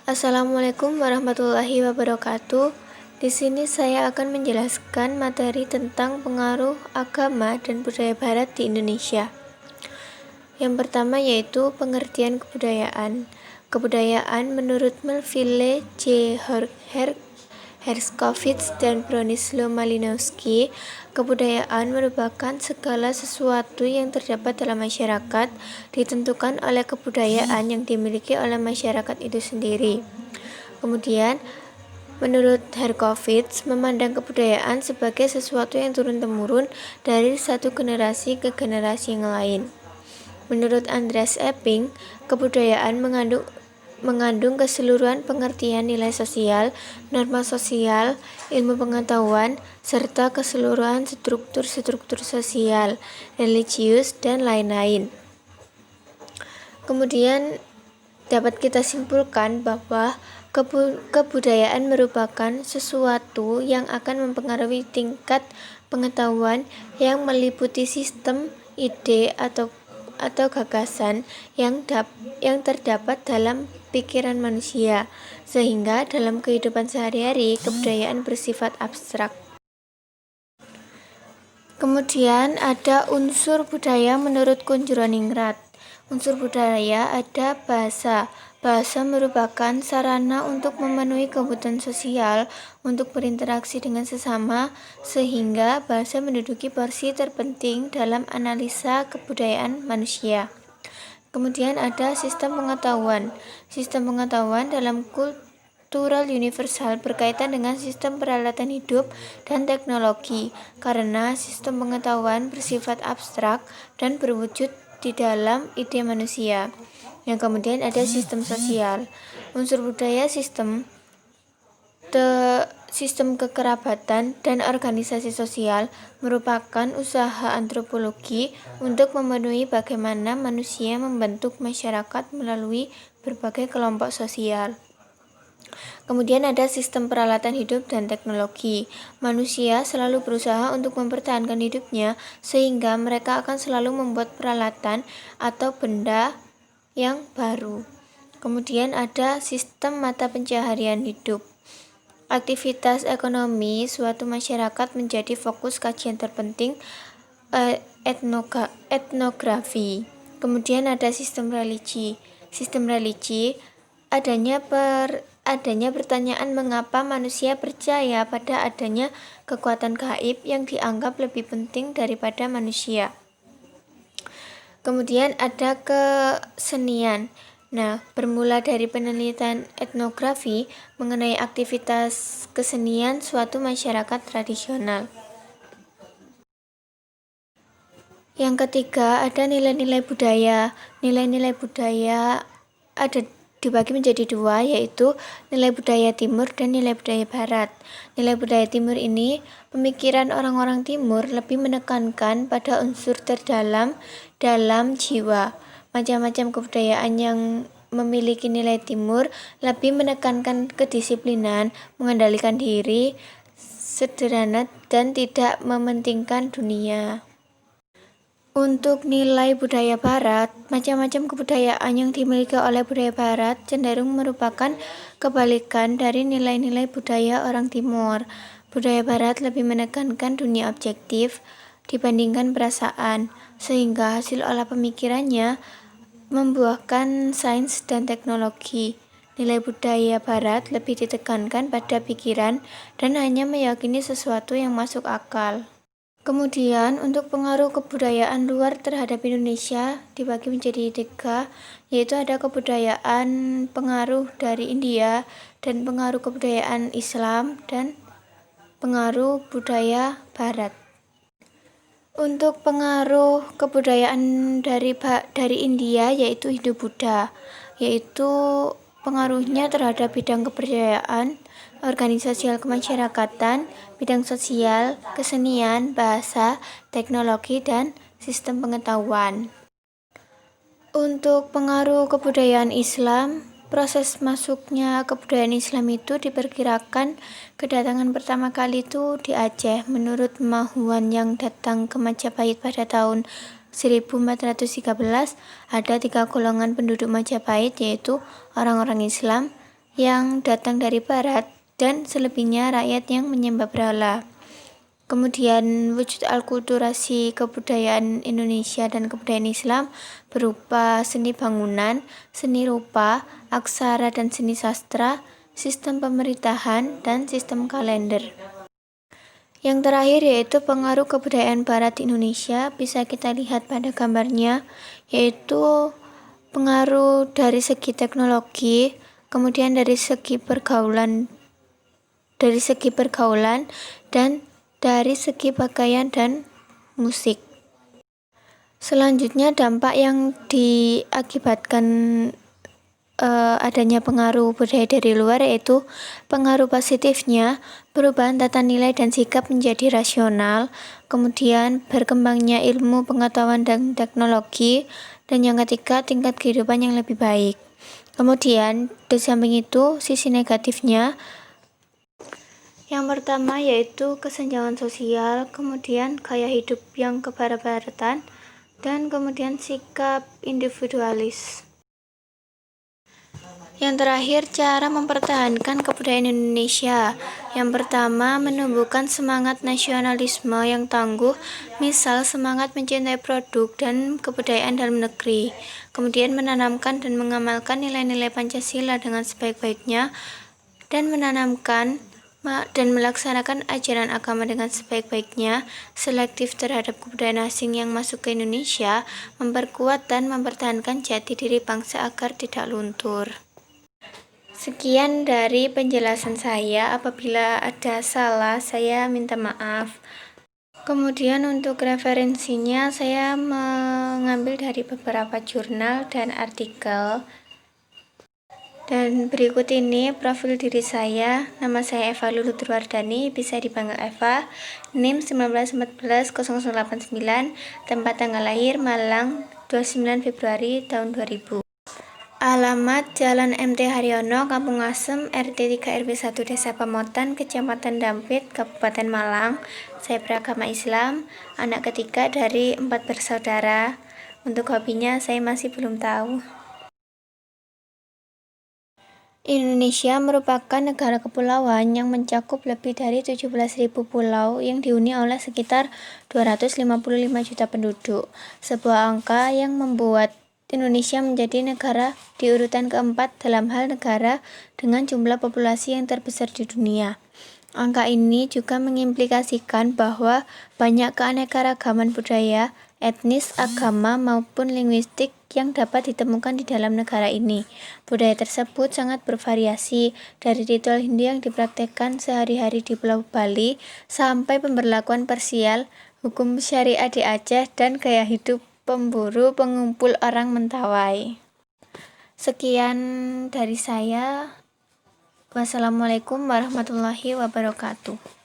Assalamualaikum warahmatullahi wabarakatuh. Di sini saya akan menjelaskan materi tentang pengaruh agama dan budaya barat di Indonesia. Yang pertama yaitu pengertian kebudayaan. Kebudayaan menurut Melville J. Herskovits dan Bronislaw Malinowski, kebudayaan merupakan segala sesuatu yang terdapat dalam masyarakat, ditentukan oleh kebudayaan yang dimiliki oleh masyarakat itu sendiri. Kemudian, menurut Herskovits, memandang kebudayaan sebagai sesuatu yang turun-temurun dari satu generasi ke generasi yang lain. Menurut Andreas Epping, kebudayaan mengandung keseluruhan pengertian nilai sosial, norma sosial, ilmu pengetahuan, serta keseluruhan struktur-struktur sosial, religius, dan lain-lain. Kemudian dapat kita simpulkan bahwa kebudayaan merupakan sesuatu yang akan mempengaruhi tingkat pengetahuan yang meliputi sistem, ide, atau gagasan yang terdapat dalam pikiran manusia, sehingga dalam kehidupan sehari-hari kebudayaan bersifat abstrak. Kemudian ada unsur budaya menurut Kunjroningrat. Unsur budaya ada bahasa. Bahasa merupakan sarana untuk memenuhi kebutuhan sosial, untuk berinteraksi dengan sesama, sehingga bahasa menduduki porsi terpenting dalam analisa kebudayaan manusia. Kemudian ada sistem pengetahuan. Sistem pengetahuan dalam kultural universal berkaitan dengan sistem peralatan hidup dan teknologi, karena sistem pengetahuan bersifat abstrak dan berwujud di dalam ide manusia. Yang kemudian ada sistem sosial. Unsur budaya sistem kekerabatan dan organisasi sosial merupakan usaha antropologi untuk memenuhi bagaimana manusia membentuk masyarakat melalui berbagai kelompok sosial. Kemudian ada sistem peralatan hidup dan teknologi. Manusia selalu berusaha untuk mempertahankan hidupnya, sehingga mereka akan selalu membuat peralatan atau benda yang baru. Kemudian ada sistem mata pencaharian hidup. Aktivitas ekonomi suatu masyarakat menjadi fokus kajian terpenting etnografi. Kemudian ada sistem religi. Sistem religi adanya pertanyaan mengapa manusia percaya pada adanya kekuatan gaib yang dianggap lebih penting daripada manusia. Kemudian ada kesenian. Bermula dari penelitian etnografi mengenai aktivitas kesenian suatu masyarakat tradisional. Yang ketiga, ada nilai-nilai budaya. Nilai-nilai budaya ada dibagi menjadi dua, yaitu nilai budaya timur dan nilai budaya barat. Nilai budaya timur ini, pemikiran orang-orang timur lebih menekankan pada unsur terdalam dalam jiwa. Macam-macam kebudayaan yang memiliki nilai timur lebih menekankan kedisiplinan, mengendalikan diri, sederhana, dan tidak mementingkan dunia. Untuk nilai budaya barat, macam-macam kebudayaan yang dimiliki oleh budaya barat cenderung merupakan kebalikan dari nilai-nilai budaya orang timur. Budaya barat lebih menekankan dunia objektif dibandingkan perasaan, sehingga hasil olah pemikirannya membuahkan sains dan teknologi. Nilai budaya barat lebih ditekankan pada pikiran dan hanya meyakini sesuatu yang masuk akal. Kemudian, untuk pengaruh kebudayaan luar terhadap Indonesia dibagi menjadi tiga, yaitu ada kebudayaan pengaruh dari India, dan pengaruh kebudayaan Islam, dan pengaruh budaya Barat. Untuk pengaruh kebudayaan dari India, yaitu Hindu-Buddha, yaitu pengaruhnya terhadap bidang kepercayaan, organisasi kemasyarakatan, bidang sosial, kesenian, bahasa, teknologi, dan sistem pengetahuan. Untuk pengaruh kebudayaan Islam, proses masuknya kebudayaan Islam itu diperkirakan kedatangan pertama kali itu di Aceh. Menurut Mahuan yang datang ke Majapahit pada tahun 1413, ada 3 golongan penduduk Majapahit, yaitu orang-orang Islam, yang datang dari barat dan selebihnya rakyat yang menyembah berhala. Kemudian wujud alkulturasi kebudayaan Indonesia dan kebudayaan Islam berupa seni bangunan, seni rupa, aksara dan seni sastra, sistem pemerintahan, dan sistem kalender. Yang terakhir yaitu pengaruh kebudayaan barat di Indonesia, bisa kita lihat pada gambarnya, yaitu pengaruh dari segi teknologi, kemudian dari segi pergaulan, dan dari segi pakaian dan musik. Selanjutnya, dampak yang diakibatkan adanya pengaruh budaya dari luar, yaitu pengaruh positifnya perubahan tata nilai dan sikap menjadi rasional, kemudian berkembangnya ilmu, pengetahuan, dan teknologi, dan yang ketiga tingkat kehidupan yang lebih baik. Kemudian di samping itu sisi negatifnya, yang pertama yaitu kesenjangan sosial, kemudian gaya hidup yang kebarat-baratan, dan kemudian sikap individualis. Yang terakhir, cara mempertahankan kebudayaan Indonesia. Yang pertama, menumbuhkan semangat nasionalisme yang tangguh, misal semangat mencintai produk dan kebudayaan dalam negeri. Kemudian menanamkan dan mengamalkan nilai-nilai Pancasila dengan sebaik-baiknya, dan melaksanakan ajaran agama dengan sebaik-baiknya, selektif terhadap kebudayaan asing yang masuk ke Indonesia, memperkuat dan mempertahankan jati diri bangsa agar tidak luntur. Sekian dari penjelasan saya. Apabila ada salah, saya minta maaf. Kemudian untuk referensinya, saya mengambil dari beberapa jurnal dan artikel. Dan berikut ini profil diri saya. Nama saya Eva Lulu Durwardani, bisa dipanggil Eva. NIM 19140089, tempat tanggal lahir Malang 29 Februari tahun 2000. Alamat Jalan MT Haryono, Kampung Asem, RT 3 RW 1 Desa Pamotan, Kecamatan Dampit, Kabupaten Malang. Saya beragama Islam, anak ketiga dari 4 bersaudara. Untuk hobinya saya masih belum tahu. Indonesia merupakan negara kepulauan yang mencakup lebih dari 17.000 pulau yang dihuni oleh sekitar 255 juta penduduk. Sebuah angka yang membuat Indonesia menjadi negara di urutan keempat dalam hal negara dengan jumlah populasi yang terbesar di dunia. Angka ini juga mengimplikasikan bahwa banyak keanekaragaman budaya, etnis, agama, maupun linguistik yang dapat ditemukan di dalam negara ini. Budaya tersebut sangat bervariasi, dari ritual Hindu yang dipraktekkan sehari-hari di Pulau Bali, sampai pemberlakuan parsial, hukum syariat di Aceh, dan gaya hidup pemburu pengumpul orang Mentawai. Sekian dari saya. Wassalamualaikum warahmatullahi wabarakatuh.